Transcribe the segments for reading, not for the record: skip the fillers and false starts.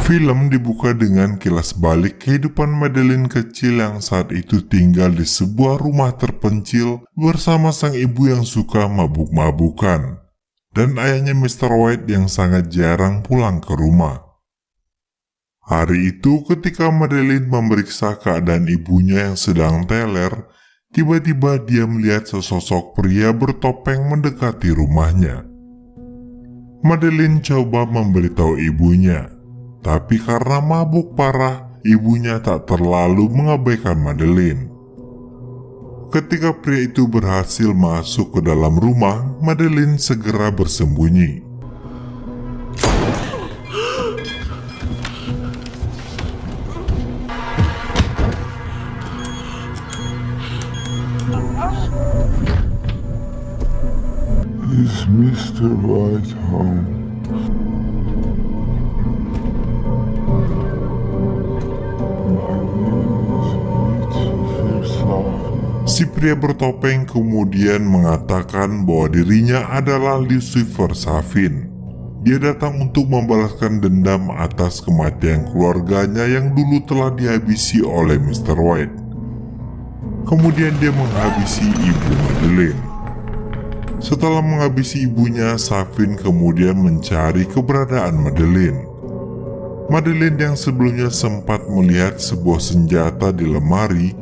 Film dibuka dengan kilas balik kehidupan Madeline kecil yang saat itu tinggal di sebuah rumah terpencil bersama sang ibu yang suka mabuk-mabukan dan ayahnya Mr. White yang sangat jarang pulang ke rumah. Hari itu ketika Madeline memeriksa keadaan ibunya yang sedang teler, tiba-tiba dia melihat sesosok pria bertopeng mendekati rumahnya. Madeline coba memberitahu ibunya, tapi karena mabuk parah, ibunya tak terlalu mengabaikan Madeline. Ketika pria itu berhasil masuk ke dalam rumah, Madeline segera bersembunyi. Is Mr. White home? Si pria bertopeng kemudian mengatakan bahwa dirinya adalah Lucifer Safin. Dia datang untuk membalaskan dendam atas kematian keluarganya yang dulu telah dihabisi oleh Mr. White. Kemudian dia menghabisi ibu Madeline. Setelah menghabisi ibunya, Safin kemudian mencari keberadaan Madeline. Madeline yang sebelumnya sempat melihat sebuah senjata di lemari,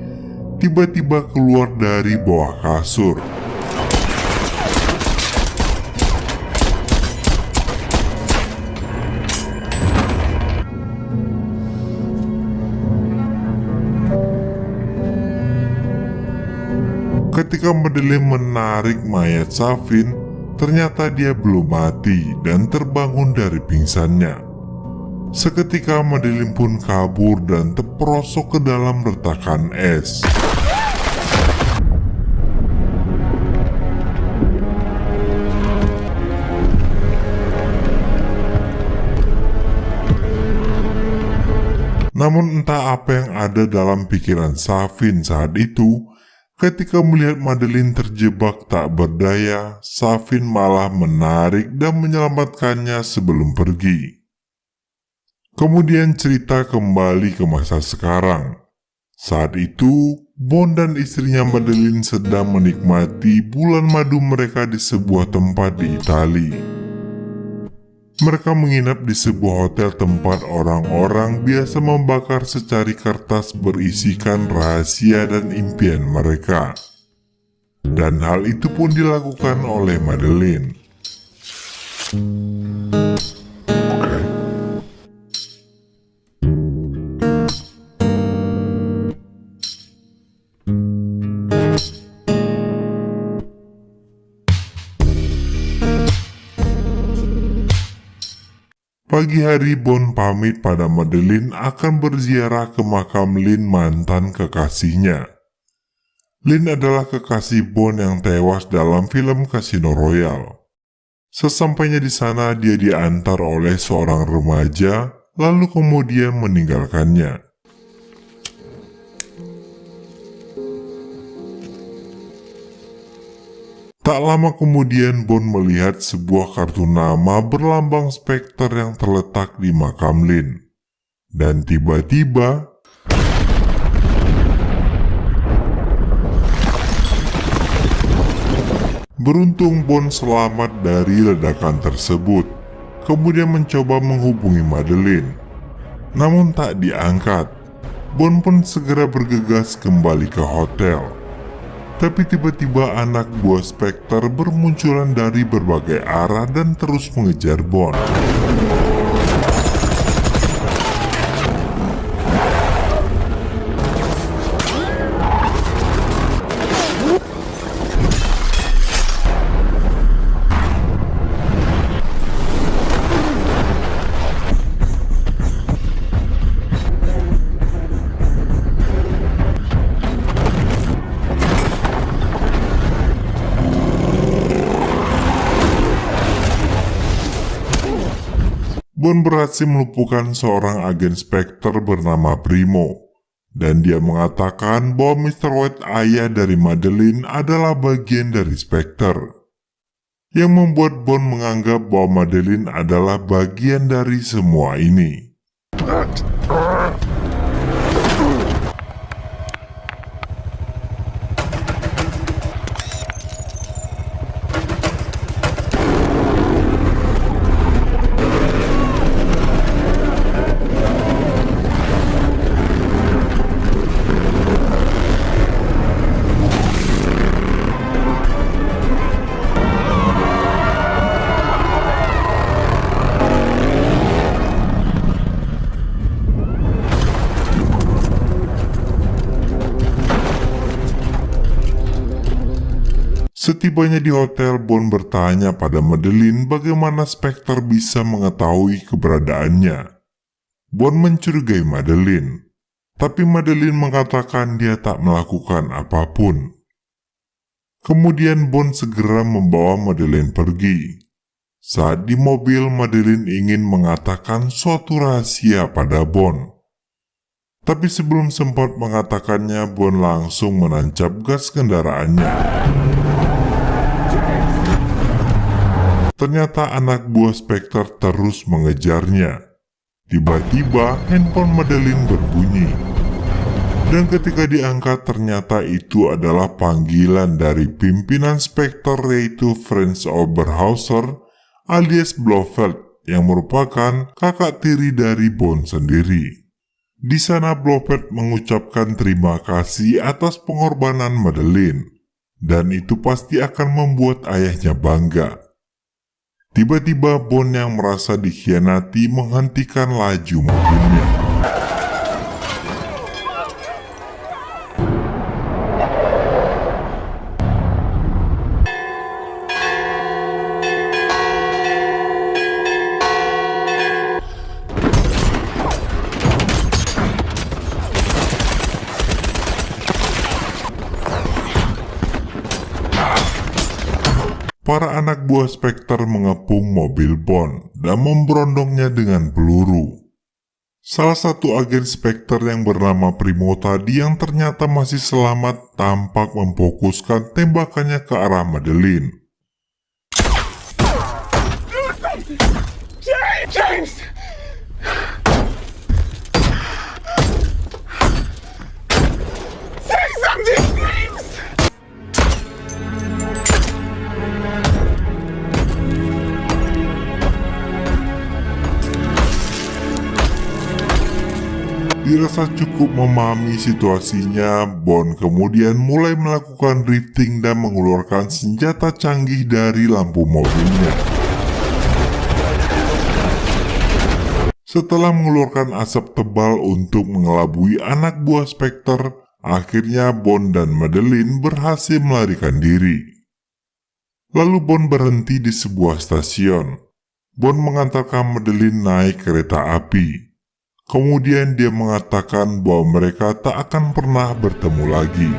tiba-tiba keluar dari bawah kasur. Ketika Madeline menarik mayat Safin, ternyata dia belum mati dan terbangun dari pingsannya. Seketika Madeline pun kabur dan terperosok ke dalam retakan es. Namun entah apa yang ada dalam pikiran Safin saat itu, ketika melihat Madeline terjebak tak berdaya, Safin malah menarik dan menyelamatkannya sebelum pergi. Kemudian cerita kembali ke masa sekarang. Saat itu, Bond dan istrinya Madeline sedang menikmati bulan madu mereka di sebuah tempat di Italia. Mereka menginap di sebuah hotel tempat orang-orang biasa membakar secari kertas berisikan rahasia dan impian mereka. Dan hal itu pun dilakukan oleh Madeline. Pagi hari, Bond pamit pada Madeline akan berziarah ke makam Lynn, mantan kekasihnya. Lynn adalah kekasih Bond yang tewas dalam film Casino Royale. Sesampainya di sana, dia diantar oleh seorang remaja, lalu kemudian meninggalkannya. Tak lama kemudian Bond melihat sebuah kartu nama berlambang Spectre yang terletak di makam Lynn. Dan tiba-tiba, beruntung Bond selamat dari ledakan tersebut. Kemudian mencoba menghubungi Madeline. Namun tak diangkat. Bond pun segera bergegas kembali ke hotel. Tapi tiba-tiba anak buah Spectre bermunculan dari berbagai arah dan terus mengejar Bond. Bond berhasil melumpuhkan seorang agen Spectre bernama Primo. Dan dia mengatakan bahwa Mr. White, ayah dari Madeline, adalah bagian dari Spectre. Yang membuat Bond menganggap bahwa Madeline adalah bagian dari semua ini. Setibanya di hotel, Bond bertanya pada Madeline bagaimana Spectre bisa mengetahui keberadaannya. Bond mencurigai Madeline, tapi Madeline mengatakan dia tak melakukan apapun. Kemudian Bond segera membawa Madeline pergi. Saat di mobil, Madeline ingin mengatakan suatu rahasia pada Bond. Tapi sebelum sempat mengatakannya, Bond langsung menancap gas kendaraannya. Ternyata anak buah Spectre terus mengejarnya. Tiba-tiba handphone Madeline berbunyi. Dan ketika diangkat ternyata itu adalah panggilan dari pimpinan Spectre, yaitu Franz Oberhauser alias Blofeld, yang merupakan kakak tiri dari Bond sendiri. Di sana Blofeld mengucapkan terima kasih atas pengorbanan Madeline, dan itu pasti akan membuat ayahnya bangga. Tiba-tiba Bond yang merasa dikhianati menghentikan laju mobilnya. Para anak buah Spectre mengepung mobil Bond dan memberondongnya dengan peluru. Salah satu agen Spectre yang bernama Primo tadi yang ternyata masih selamat tampak memfokuskan tembakannya ke arah Madeline. James! Say something, James! Dirasa cukup memahami situasinya, Bond kemudian mulai melakukan drifting dan mengeluarkan senjata canggih dari lampu mobilnya. Setelah mengeluarkan asap tebal untuk mengelabui anak buah Spectre, akhirnya Bond dan Madeline berhasil melarikan diri. Lalu Bond berhenti di sebuah stasiun. Bond mengantarkan Madeline naik kereta api. Kemudian dia mengatakan bahwa mereka tak akan pernah bertemu lagi.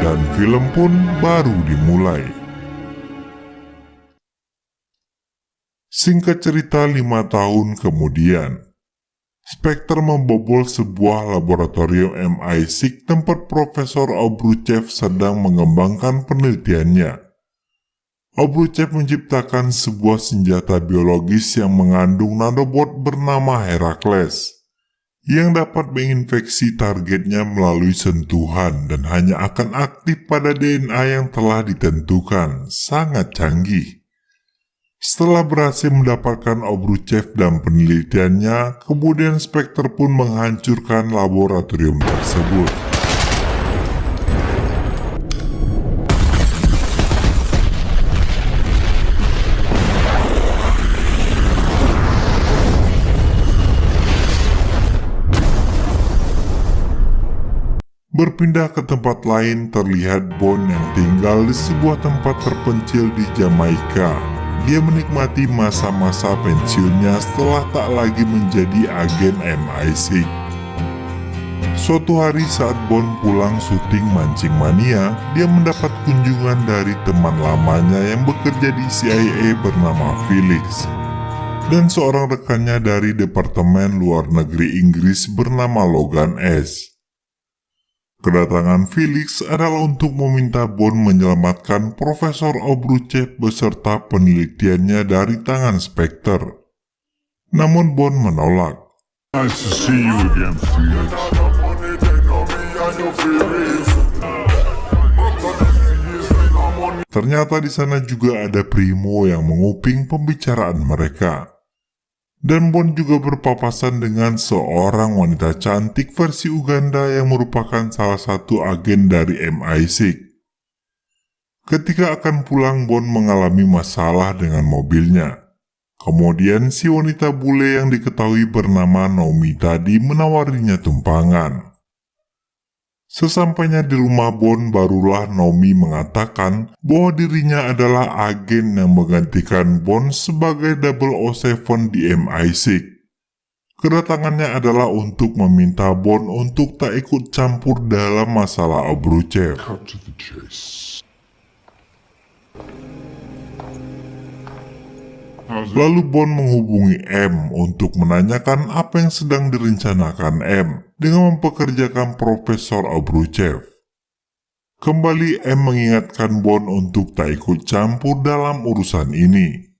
Dan film pun baru dimulai. Singkat cerita, 5 tahun kemudian, Spectre membobol sebuah laboratorium MI6 tempat Profesor Obruchev sedang mengembangkan penelitiannya. Obruchev menciptakan sebuah senjata biologis yang mengandung nanobot bernama Heracles, yang dapat menginfeksi targetnya melalui sentuhan dan hanya akan aktif pada DNA yang telah ditentukan. Sangat canggih. Setelah berhasil mendapatkan Obruchev dan penelitiannya, kemudian Spectre pun menghancurkan laboratorium tersebut. Berpindah ke tempat lain, terlihat Bond yang tinggal di sebuah tempat terpencil di Jamaika. Dia menikmati masa-masa pensiunnya setelah tak lagi menjadi agen MI6. Suatu hari saat Bond pulang syuting Mancing Mania, dia mendapat kunjungan dari teman lamanya yang bekerja di CIA bernama Felix, dan seorang rekannya dari Departemen Luar Negeri Inggris bernama Logan S. Kedatangan Felix adalah untuk meminta Bond menyelamatkan Profesor Obruchev beserta penelitiannya dari tangan Spectre. Namun Bond menolak. Nice to see you again, Felix. Ternyata di sana juga ada Primo yang menguping pembicaraan mereka. Dan Bond juga berpapasan dengan seorang wanita cantik versi Uganda yang merupakan salah satu agen dari MI6. Ketika akan pulang, Bond mengalami masalah dengan mobilnya. Kemudian si wanita bule yang diketahui bernama Naomi tadi menawarinya tumpangan. Sesampainya di rumah Bond, barulah Naomi mengatakan bahwa dirinya adalah agen yang menggantikan Bond sebagai 007 di MI6. Kedatangannya adalah untuk meminta Bond untuk tak ikut campur dalam masalah Obruchev. Cut to the chase. Lalu Bond menghubungi M untuk menanyakan apa yang sedang direncanakan M dengan mempekerjakan Profesor Obruchev. Kembali M mengingatkan Bond untuk tak ikut campur dalam urusan ini.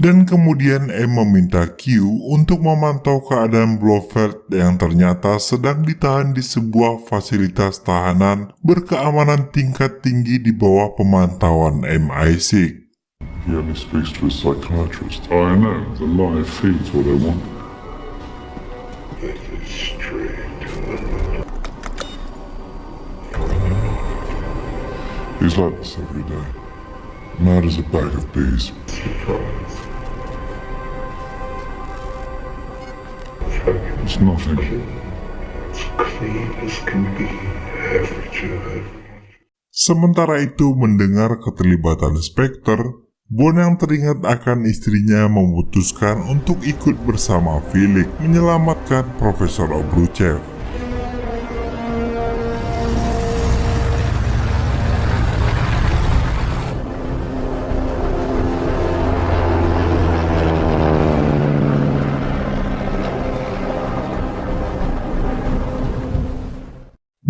Dan kemudian M meminta Q untuk memantau keadaan Blofeld yang ternyata sedang ditahan di sebuah fasilitas tahanan berkeamanan tingkat tinggi di bawah pemantauan MI6. He only speaks to a psychiatrist. I know, the lie feeds what I want. He's like this every day. Mad as a bag of bees. It's nothing. It's clean as can be. Sementara itu, mendengar keterlibatan Spectre, Bond yang teringat akan istrinya memutuskan untuk ikut bersama Felix menyelamatkan Profesor Obruchev.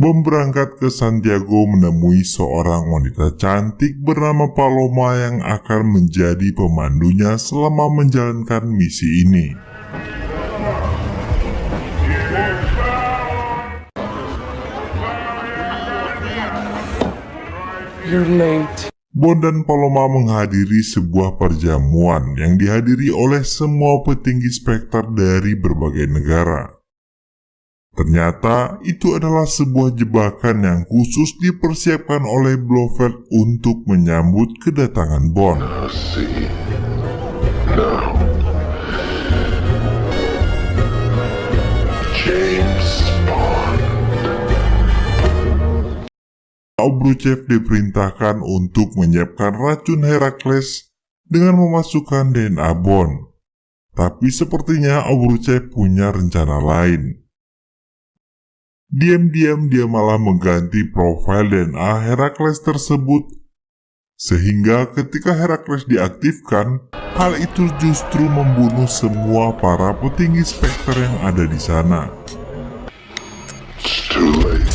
Bond berangkat ke Santiago menemui seorang wanita cantik bernama Paloma yang akan menjadi pemandunya selama menjalankan misi ini. You're late. Bond dan Paloma menghadiri sebuah perjamuan yang dihadiri oleh semua petinggi Spectre dari berbagai negara. Ternyata itu adalah sebuah jebakan yang khusus dipersiapkan oleh Blofeld untuk menyambut kedatangan Bond. Obruchev diperintahkan untuk menyiapkan racun Herakles dengan memasukkan DNA Bond. Tapi sepertinya Obruchev punya rencana lain. Diam-diam dia malah mengganti profil DNA Herakles tersebut, sehingga ketika Herakles diaktifkan, hal itu justru membunuh semua para petinggi Spectre yang ada di sana. It's too late.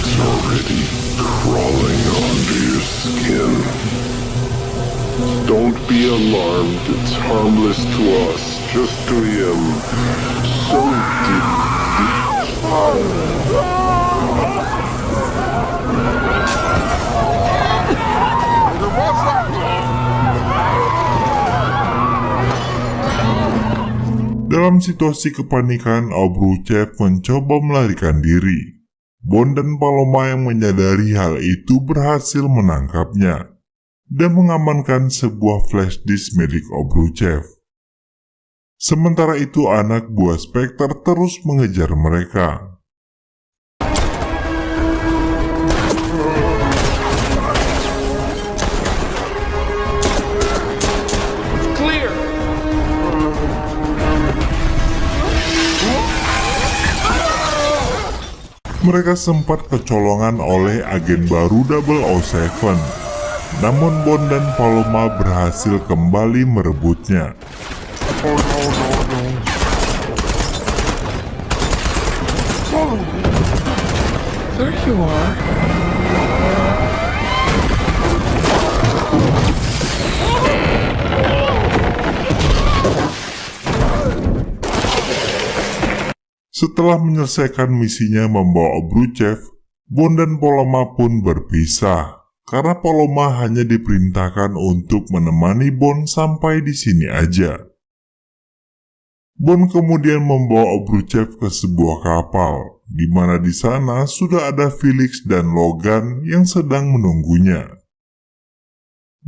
It's already crawling onto your skin. Don't be alarmed, it's harmless to us, just to him. So Dalam situasi kepanikan, Obruchev mencoba melarikan diri. Bond dan Paloma yang menyadari hal itu berhasil menangkapnya dan mengamankan sebuah flash disk milik Obruchev. Sementara itu anak buah Spectre terus mengejar mereka. Mereka sempat kecolongan oleh agen baru 007. Namun Bond dan Paloma berhasil kembali merebutnya. Oh no, no, no. Oh, there you are. Setelah menyelesaikan misinya membawa Obruchev, Bond dan Paloma pun berpisah. Karena Paloma hanya diperintahkan untuk menemani Bond sampai di sini aja. Bond kemudian membawa Obruchev ke sebuah kapal, di mana di sana sudah ada Felix dan Logan yang sedang menunggunya.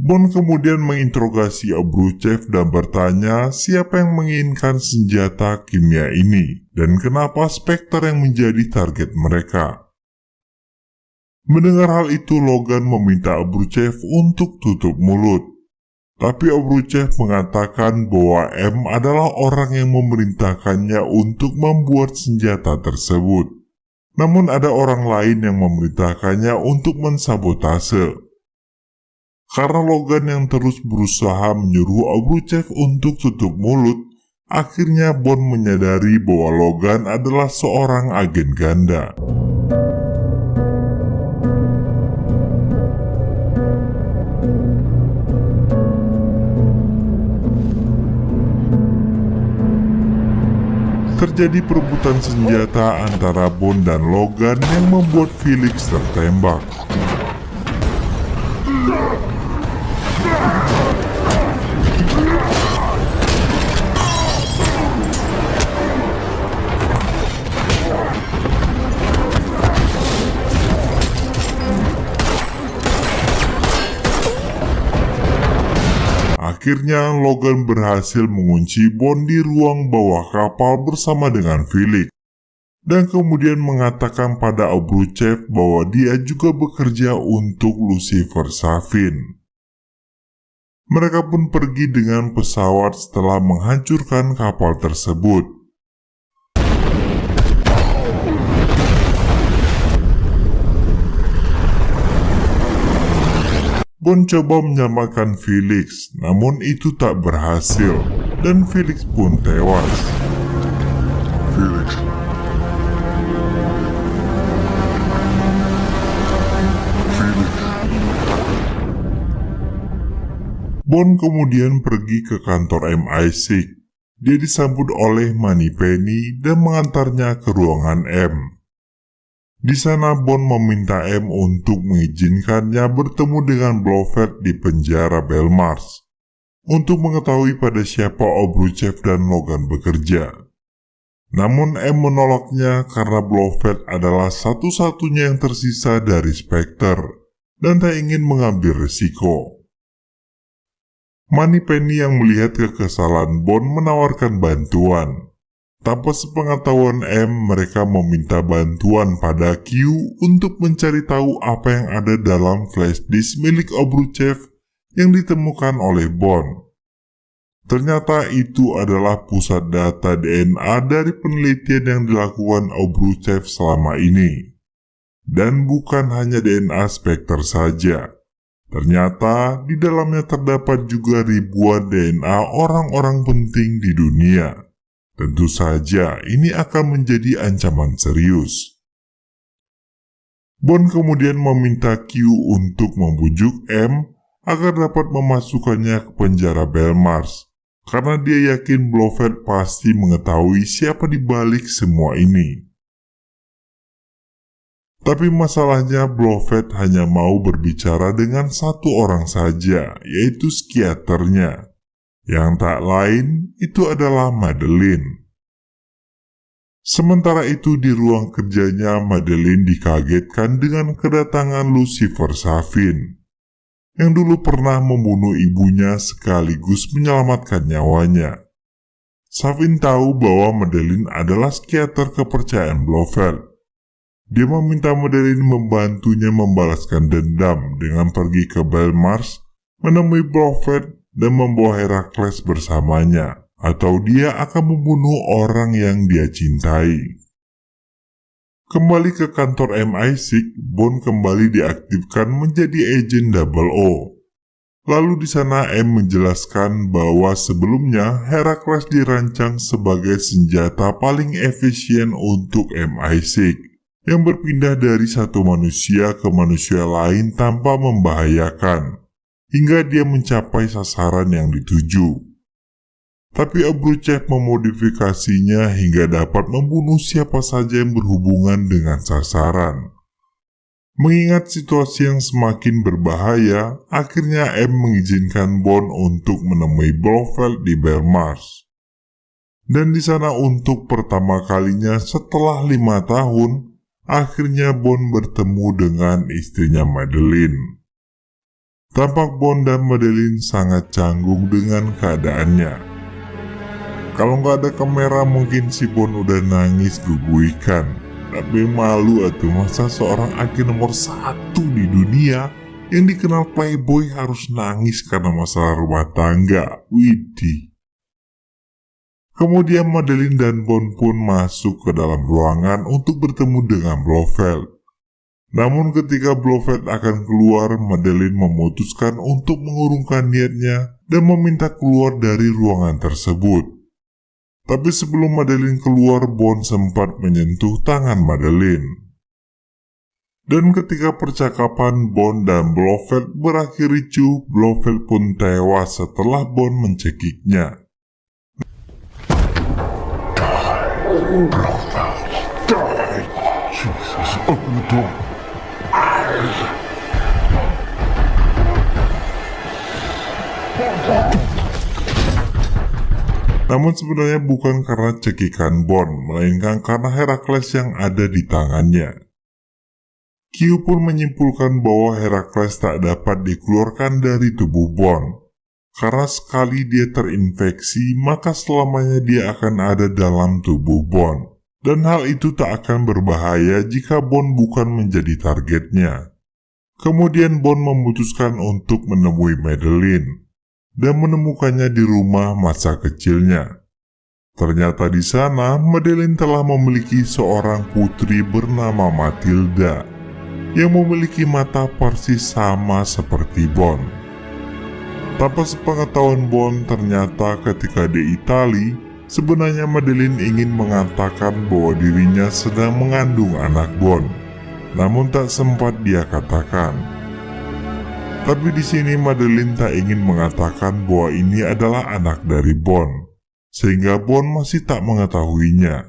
Bond kemudian menginterogasi Obruchev dan bertanya siapa yang menginginkan senjata kimia ini dan kenapa Spectre yang menjadi target mereka. Mendengar hal itu, Logan meminta Obruchev untuk tutup mulut. Tapi Obruchev mengatakan bahwa M adalah orang yang memerintahkannya untuk membuat senjata tersebut. Namun ada orang lain yang memerintahkannya untuk mensabotase. Karena Logan yang terus berusaha menyuruh Obruchev untuk tutup mulut, akhirnya Bond menyadari bahwa Logan adalah seorang agen ganda. Terjadi perebutan senjata antara Bond dan Logan yang membuat Felix tertembak. Akhirnya Logan berhasil mengunci Bond di ruang bawah kapal bersama dengan Felix. Dan kemudian mengatakan pada Obruchev bahwa dia juga bekerja untuk Lucifer Safin. Mereka pun pergi dengan pesawat setelah menghancurkan kapal tersebut. Bond coba menyelamatkan Felix, namun itu tak berhasil, dan Felix pun tewas. Felix. Felix. Bond kemudian pergi ke kantor MI6. Dia disambut oleh Moneypenny dan mengantarnya ke ruangan M. Di sana Bond meminta M untuk mengizinkannya bertemu dengan Blofeld di penjara Belmars untuk mengetahui pada siapa Obruchev dan Logan bekerja. Namun M menolaknya karena Blofeld adalah satu-satunya yang tersisa dari Spectre dan tak ingin mengambil risiko. Moneypenny yang melihat kekesalan Bond menawarkan bantuan. Tanpa sepengetahuan M, mereka meminta bantuan pada Q untuk mencari tahu apa yang ada dalam flash disk milik Obruchev yang ditemukan oleh Bond. Ternyata itu adalah pusat data DNA dari penelitian yang dilakukan Obruchev selama ini. Dan bukan hanya DNA Spectre saja. Ternyata di dalamnya terdapat juga ribuan DNA orang-orang penting di dunia. Tentu saja ini akan menjadi ancaman serius. Bond kemudian meminta Q untuk membujuk M agar dapat memasukkannya ke penjara Belmars, karena dia yakin Blofeld pasti mengetahui siapa di balik semua ini. Tapi masalahnya Blofeld hanya mau berbicara dengan satu orang saja, yaitu psikiaternya. Yang tak lain itu adalah Madeleine. Sementara itu di ruang kerjanya Madeleine dikagetkan dengan kedatangan Lucifer Safin, yang dulu pernah membunuh ibunya sekaligus menyelamatkan nyawanya. Safin tahu bahwa Madeleine adalah psikiater kepercayaan Blofeld. Dia meminta Madeleine membantunya membalaskan dendam dengan pergi ke Belmars, menemui Blofeld dan membawa Herakles bersamanya, atau dia akan membunuh orang yang dia cintai. Kembali ke kantor MI6, Bond kembali diaktifkan menjadi agen 00. Lalu di sana M menjelaskan bahwa sebelumnya Heracles dirancang sebagai senjata paling efisien untuk MI6 yang berpindah dari satu manusia ke manusia lain tanpa membahayakan hingga dia mencapai sasaran yang dituju. Tapi Obruchev memodifikasinya hingga dapat membunuh siapa saja yang berhubungan dengan sasaran. Mengingat situasi yang semakin berbahaya, akhirnya M mengizinkan Bond untuk menemui Blofeld di Belmarsh. Dan di sana untuk pertama kalinya setelah 5 tahun, akhirnya Bond bertemu dengan istrinya Madeleine. Tampak Bond dan Madeleine sangat canggung dengan keadaannya. Kalau nggak ada kamera mungkin si Bond udah nangis guguikan. Tapi malu atuh, masa seorang agen nomor 1 di dunia yang dikenal playboy harus nangis karena masalah rumah tangga. Widih. Kemudian Madeleine dan Bond pun masuk ke dalam ruangan untuk bertemu dengan Blofeld. Namun ketika Blofeld akan keluar, Madeleine memutuskan untuk mengurungkan niatnya dan meminta keluar dari ruangan tersebut. Tapi sebelum Madeleine keluar, Bond sempat menyentuh tangan Madeleine. Dan ketika percakapan Bond dan Blofeld berakhir ricuh, Blofeld pun tewas setelah Bond mencekiknya. Blofeld, die! Jesus, open the door. Namun sebenarnya bukan karena cekikan Bond, melainkan karena Heracles yang ada di tangannya. Q pun menyimpulkan bahwa Heracles tak dapat dikeluarkan dari tubuh Bond. Karena sekali dia terinfeksi, maka selamanya dia akan ada dalam tubuh Bond. Dan hal itu tak akan berbahaya jika Bond bukan menjadi targetnya. Kemudian Bond memutuskan untuk menemui Madeleine dan menemukannya di rumah masa kecilnya. Ternyata di sana Madeleine telah memiliki seorang putri bernama Matilda yang memiliki mata persis sama seperti Bond. Tanpa sepengetahuan Bond, ternyata ketika di Italia, sebenarnya Madeleine ingin mengatakan bahwa dirinya sedang mengandung anak Bond, namun tak sempat dia katakan. Tapi di sini Madeleine tak ingin mengatakan bahwa ini adalah anak dari Bond, sehingga Bond masih tak mengetahuinya.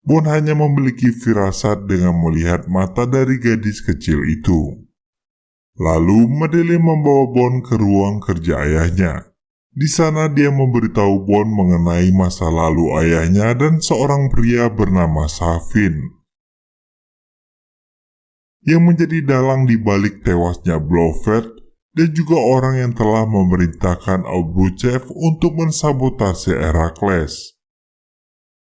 Bond hanya memiliki firasat dengan melihat mata dari gadis kecil itu. Lalu Madeleine membawa Bond ke ruang kerja ayahnya. Di sana dia memberitahu Bond mengenai masa lalu ayahnya dan seorang pria bernama Savin yang menjadi dalang di balik tewasnya Blofeld dan juga orang yang telah memerintahkan Obruchev untuk mensabotase Heracles.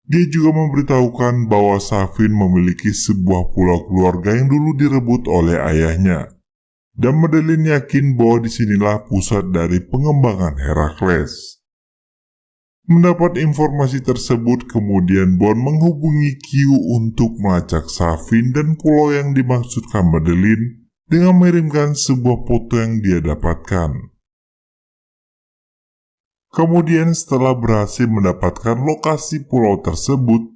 Dia juga memberitahukan bahwa Savin memiliki sebuah pulau keluarga yang dulu direbut oleh ayahnya. Dan Madeleine yakin bahwa disinilah pusat dari pengembangan Heracles. Mendapat informasi tersebut, kemudian Bond menghubungi Q untuk melacak Savin dan pulau yang dimaksudkan Madeleine dengan mengirimkan sebuah foto yang dia dapatkan. Kemudian setelah berhasil mendapatkan lokasi pulau tersebut,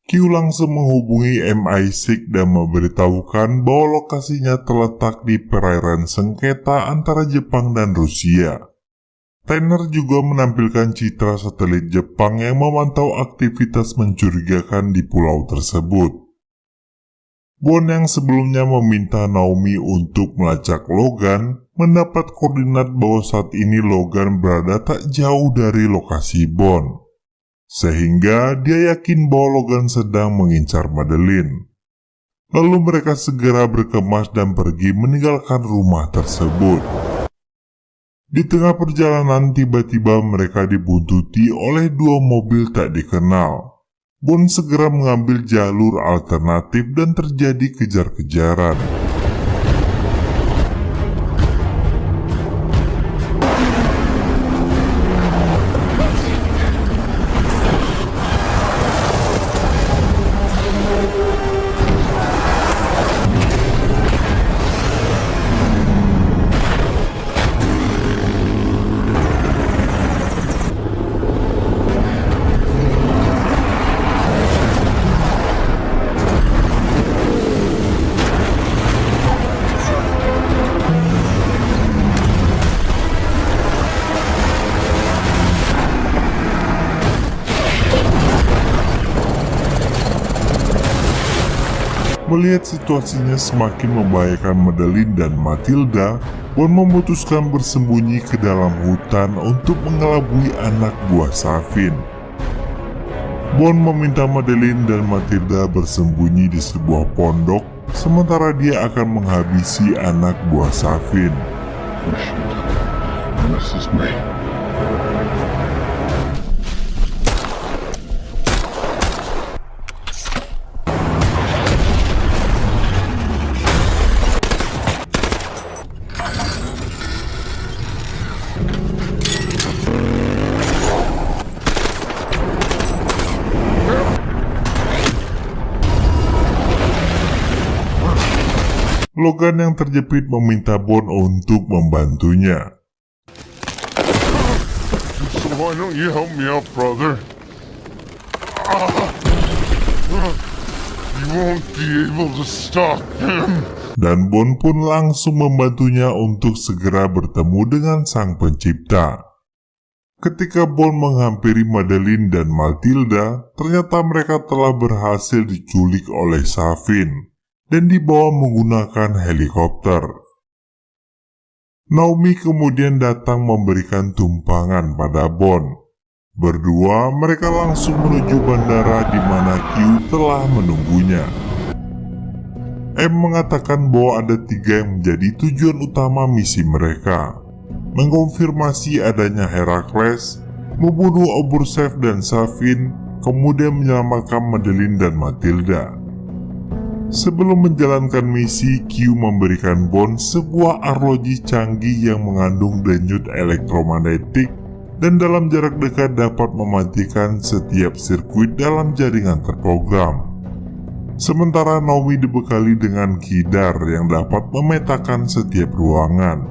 Q langsung menghubungi MI6 dan memberitahukan bahwa lokasinya terletak di perairan sengketa antara Jepang dan Rusia. Tanner juga menampilkan citra satelit Jepang yang memantau aktivitas mencurigakan di pulau tersebut. Bond yang sebelumnya meminta Naomi untuk melacak Logan mendapat koordinat bahwa saat ini Logan berada tak jauh dari lokasi Bond. Sehingga dia yakin bahwa Logan sedang mengincar Madeleine. Lalu mereka segera berkemas dan pergi meninggalkan rumah tersebut. Di tengah perjalanan tiba-tiba mereka dibuntuti oleh dua mobil tak dikenal. Bond segera mengambil jalur alternatif dan terjadi kejar-kejaran. Melihat situasinya semakin membahayakan Madeline dan Matilda, Bond memutuskan bersembunyi ke dalam hutan untuk mengelabui anak buah Safin. Bond meminta Madeline dan Matilda bersembunyi di sebuah pondok, sementara dia akan menghabisi anak buah Safin. This is me. Logan yang terjepit meminta Bond untuk membantunya. So why don't you help me out, brother? You won't be able to stop him. Dan Bond pun langsung membantunya untuk segera bertemu dengan Sang Pencipta. Ketika Bond menghampiri Madeline dan Matilda, ternyata mereka telah berhasil diculik oleh Safin dan dibawa menggunakan helikopter. Naomi kemudian datang memberikan tumpangan pada Bond. Berdua mereka langsung menuju bandara di mana Q telah menunggunya. M mengatakan bahwa ada 3 yang menjadi tujuan utama misi mereka: mengkonfirmasi adanya Herakles, membunuh Oburshev dan Safin, kemudian menyelamatkan Madeline dan Matilda. Sebelum menjalankan misi, Q memberikan Bond sebuah arloji canggih yang mengandung denyut elektromagnetik dan dalam jarak dekat dapat mematikan setiap sirkuit dalam jaringan terprogram. Sementara Naomi dibekali dengan Kidar yang dapat memetakan setiap ruangan.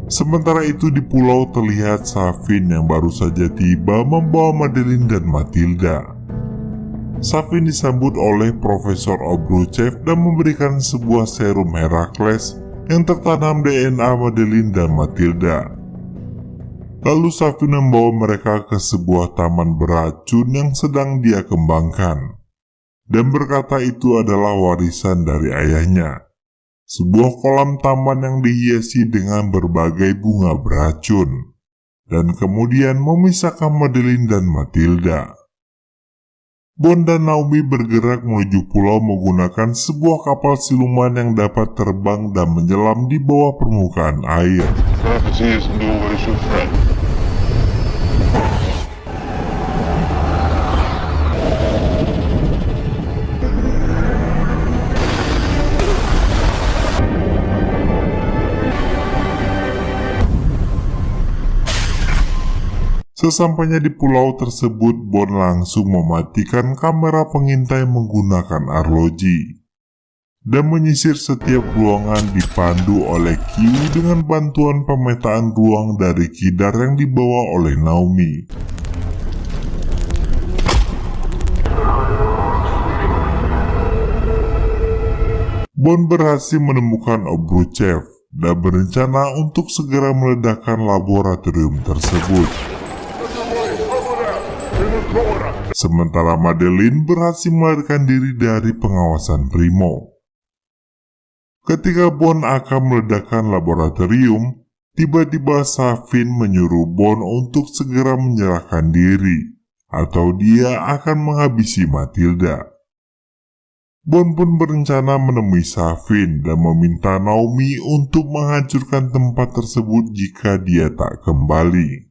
Sementara itu di pulau terlihat Safin yang baru saja tiba membawa Madeline dan Matilda. Safin disambut oleh Profesor Obruchev dan memberikan sebuah serum Herakles yang tertanam DNA Madeline dan Matilda. Lalu Safin membawa mereka ke sebuah taman beracun yang sedang dia kembangkan, dan berkata itu adalah warisan dari ayahnya. Sebuah kolam taman yang dihiasi dengan berbagai bunga beracun, dan kemudian memisahkan Madeline dan Matilda. Bond dan Naomi bergerak menuju pulau menggunakan sebuah kapal siluman yang dapat terbang dan menyelam di bawah permukaan air. Gravity is no always your friend. Sesampainya di pulau tersebut, Bond langsung mematikan kamera pengintai menggunakan arloji dan menyisir setiap ruangan dipandu oleh Q dengan bantuan pemetaan ruang dari Kidar yang dibawa oleh Naomi. Bond berhasil menemukan Obruchev dan berencana untuk segera meledakkan laboratorium tersebut. Sementara Madeline berhasil melarikan diri dari pengawasan Primo. Ketika Bond akan meledakkan laboratorium, tiba-tiba Safin menyuruh Bond untuk segera menyerahkan diri, atau dia akan menghabisi Matilda. Bond pun berencana menemui Safin dan meminta Naomi untuk menghancurkan tempat tersebut jika dia tak kembali.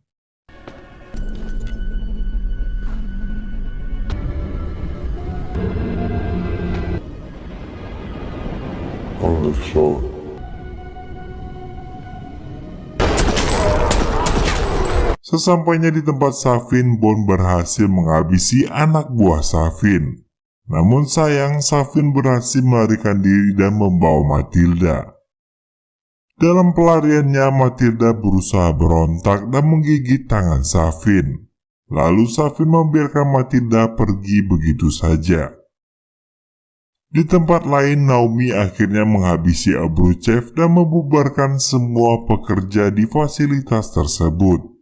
Sesampainya di tempat Safin, Bond berhasil menghabisi anak buah Safin. Namun sayang, Safin berhasil melarikan diri dan membawa Matilda. Dalam pelariannya, Matilda berusaha berontak dan menggigit tangan Safin. Lalu Safin membiarkan Matilda pergi begitu saja. Di tempat lain, Naomi akhirnya menghabisi Obruchev dan membubarkan semua pekerja di fasilitas tersebut.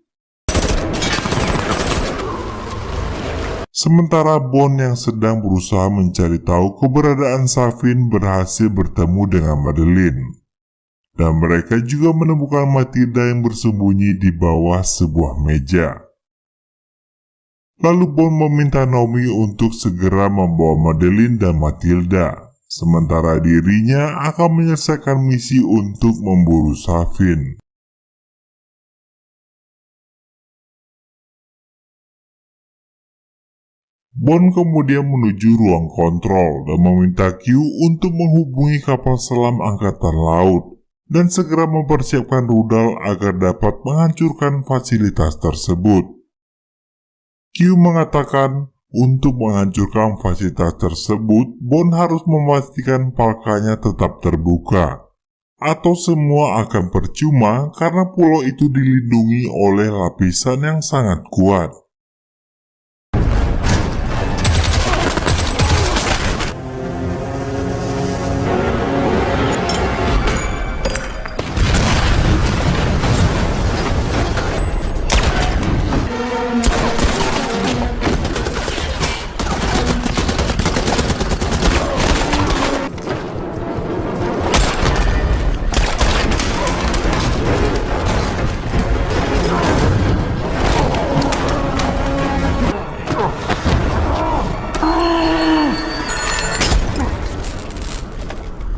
Sementara Bond yang sedang berusaha mencari tahu keberadaan Safin berhasil bertemu dengan Madeleine. Dan mereka juga menemukan Matilda yang bersembunyi di bawah sebuah meja. Lalu Bond meminta Naomi untuk segera membawa Madeleine dan Matilda, sementara dirinya akan menyelesaikan misi untuk memburu Safin. Bond kemudian menuju ruang kontrol dan meminta Q untuk menghubungi kapal selam Angkatan Laut dan segera mempersiapkan rudal agar dapat menghancurkan fasilitas tersebut. Q mengatakan untuk menghancurkan fasilitas tersebut, Bond harus memastikan palkanya tetap terbuka, atau semua akan percuma karena pulau itu dilindungi oleh lapisan yang sangat kuat.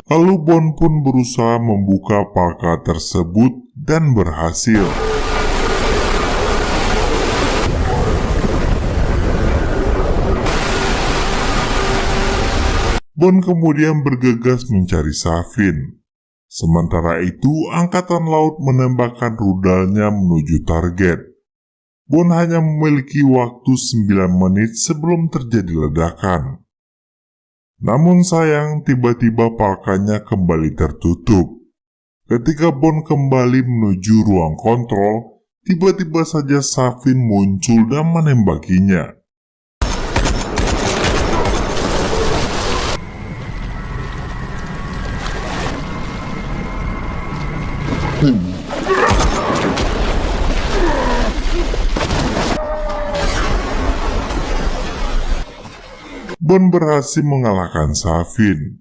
Lalu Bond pun berusaha membuka palka tersebut dan berhasil. Bond kemudian bergegas mencari Safin. Sementara itu, Angkatan Laut menembakkan rudalnya menuju target. Bond hanya memiliki waktu 9 menit sebelum terjadi ledakan. Namun sayang, tiba-tiba palkanya kembali tertutup. Ketika Bond kembali menuju ruang kontrol, tiba-tiba saja Safin muncul dan menembakinya. Bond berhasil mengalahkan Safin.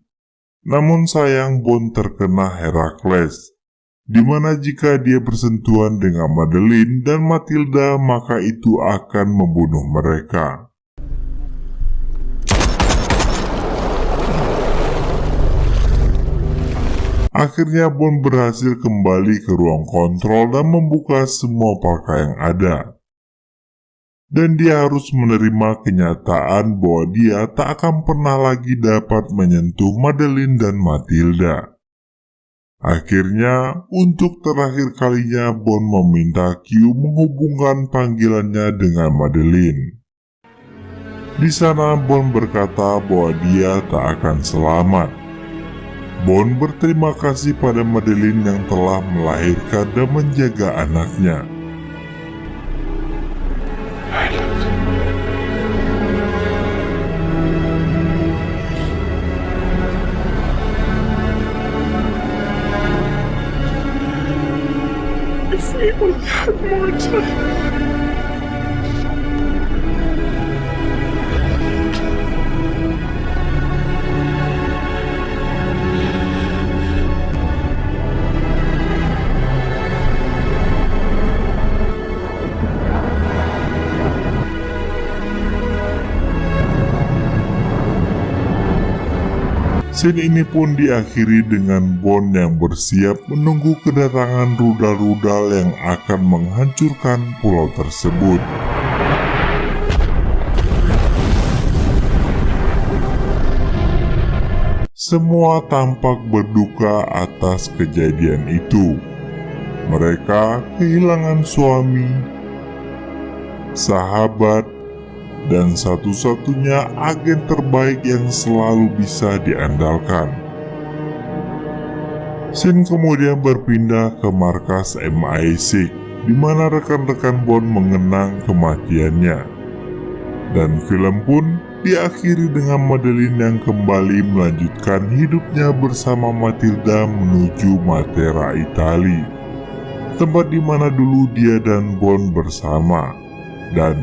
Namun sayang Bond terkena Herakles, di mana jika dia bersentuhan dengan Madeleine dan Matilda maka itu akan membunuh mereka. Akhirnya Bond berhasil kembali ke ruang kontrol dan membuka semua palka yang ada. Dan dia harus menerima kenyataan bahwa dia tak akan pernah lagi dapat menyentuh Madeleine dan Matilda. Akhirnya, untuk terakhir kalinya Bond meminta Q menghubungkan panggilannya dengan Madeleine. Di sana Bond berkata bahwa dia tak akan selamat. Bond berterima kasih pada Madeleine yang telah melahirkan dan menjaga anaknya. If we only had more time. Scene ini pun diakhiri dengan Bond yang bersiap menunggu kedatangan rudal-rudal yang akan menghancurkan pulau tersebut. Semua tampak berduka atas kejadian itu. Mereka kehilangan suami, sahabat, dan satu-satunya agen terbaik yang selalu bisa diandalkan. Scene kemudian berpindah ke markas MI6, di mana rekan-rekan Bond mengenang kematiannya. Dan film pun diakhiri dengan Madeleine yang kembali melanjutkan hidupnya bersama Matilda menuju Matera, Italia, tempat di mana dulu dia dan Bond bersama. Dan